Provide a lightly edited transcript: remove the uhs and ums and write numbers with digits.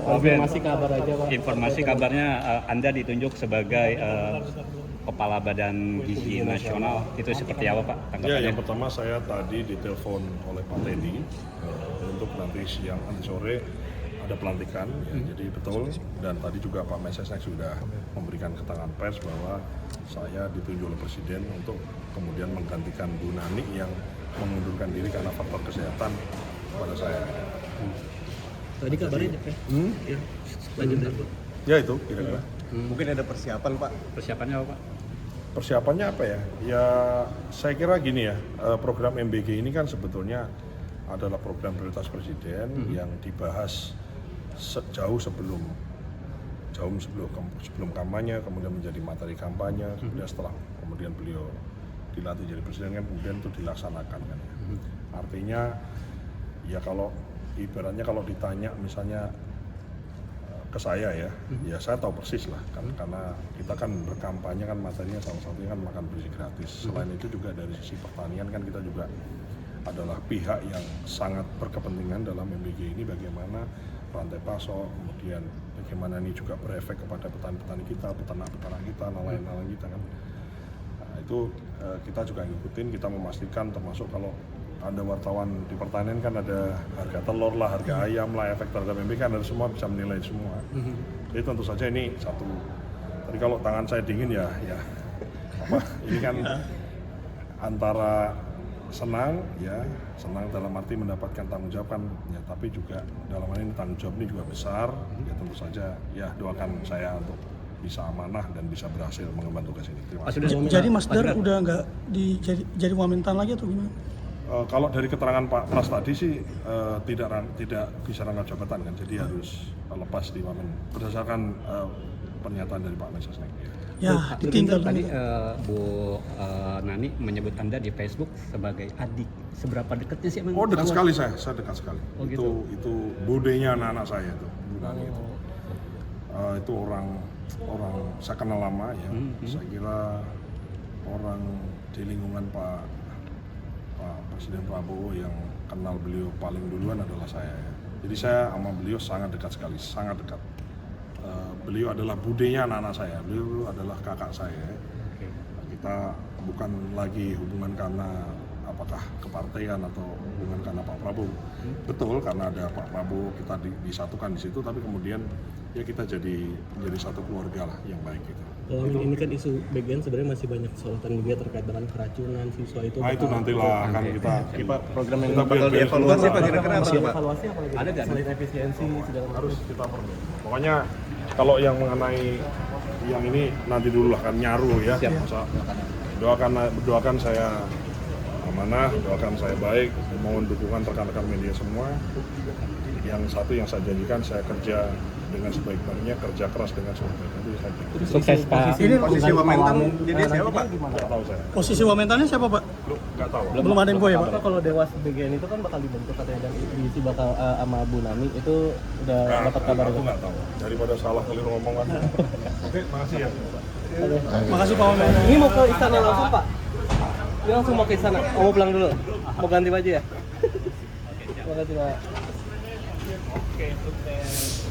Konfirmasi kabar aja Pak. Informasi kabarnya Anda ditunjuk sebagai Kepala Badan Gizi Nasional, itu seperti apa Pak Ya, tanggapannya? yang pertama saya tadi ditelepon oleh Pak Teddy untuk nanti siang nanti sore ada pelantikan, ya, jadi betul. Dan tadi juga Pak Mensesnek sudah memberikan keterangan pers bahwa saya ditunjuk oleh Presiden untuk kemudian menggantikan Bu Nani yang mengundurkan diri karena faktor kesehatan pada saya. Tadi kabarnya ya. Lanjut Pak. Ya itu kira-kira. Mungkin ada persiapan Pak. Persiapannya apa Pak? Persiapannya apa ya? Ya saya kira gini ya, program MBG ini kan sebetulnya adalah program prioritas Presiden yang dibahas jauh sebelum kampanye, kemudian menjadi materi kampanye, kemudian setelah kemudian beliau dilantik jadi Presiden kan kemudian itu dilaksanakan kan ya. Artinya ya kalau ibaratnya kalau ditanya misalnya ke saya ya saya tahu persis lah kan, karena kita kan berkampanye kan materinya salah satunya kan makan berisi gratis. Selain itu juga dari sisi pertanian kan kita juga adalah pihak yang sangat berkepentingan dalam MBG ini, bagaimana rantai pasok, kemudian bagaimana ini juga berefek kepada petani-petani kita, peternak-peternak kita, nelayan-nelayan kita kan. Nah, itu kita juga ngikutin, kita memastikan termasuk kalau ada wartawan di pertanian kan ada harga telur lah, harga ayam lah, efek terhadap MBG kan ada semua bisa menilai semua. Jadi tentu saja ini satu. Tapi kalau tangan saya dingin ya ini kan antara senang dalam arti mendapatkan tanggung jawab kan ya, tapi juga dalam hal ini tanggung jawab ini juga besar ya, tentu saja ya doakan saya untuk bisa amanah dan bisa berhasil mengemban tugas ini. Terima kasih. Jadi Mas Dar udah nggak jadi wamentan lagi atau gimana? Kalau dari keterangan Pak Pras tadi sih tidak bisa rangkap jabatan kan, jadi harus lepas di Wamen berdasarkan pernyataan dari Pak Mensesnek. Ya, ditinggal tadi dulu. Bu Nani menyebut Anda di Facebook sebagai adik. Seberapa dekatnya sih emang? Oh dekat sekali saya dekat sekali. Oh, gitu? Itu budenya anak-anak saya itu, Bu Nani itu. Itu orang saya kenal lama ya. Saya kira orang di lingkungan Pak Presiden Prabowo yang kenal beliau paling duluan adalah saya ya. Jadi saya sama beliau sangat dekat sekali, sangat dekat. Beliau adalah budenya anak-anak saya, beliau adalah kakak saya. Kita bukan lagi hubungan karena apakah kepartaian atau hubungan karena Pak Prabowo. Betul, karena ada Pak Prabowo kita disatukan di situ, tapi kemudian ya kita jadi satu keluarga lah yang baik gitu. Kalau ini kan isu bagian sebenarnya masih banyak sorotan juga terkait dengan keracunan siswa itu. Nah itu nantilah akan kita Program yang kita bakal dievaluasi Pak kira-kira apa Pak? Evaluasi apa lagi? Ada nggak? Selain efisiensi segala macam. harus kita perlu. Pokoknya kalau yang mengenai yang ini nanti dulu lah kan nyaru ya. Masa doakan saya amanah, doakan saya baik, mohon dukungan rekan-rekan media semua. Yang satu yang saya janjikan, saya kerja dengan sebaik-baiknya, kerja keras dengan sebaik-baiknya. Itu saya janjikan. Sukses Pak. Ini Posisi Wamentan jadi siapa Pak? Nggak tahu saya. posisi wamentannya siapa Pak? Nggak tahu. Belum ada info ya Pak? Pak, kalau Dewas BGN itu kan bakal dibentuk katanya dan diisi bakal sama Bu Nani itu udah dapat kabar Aku nggak tahu. Daripada salah keliru ngomongan. Oke, makasih ya. Makasih Pak Wamen. Ini mau ke istana langsung Pak? Ini langsung mau ke istana? Oh, mau pulang dulu? Mau ganti baju ya? Terima kasih Pak. Oke, sukses.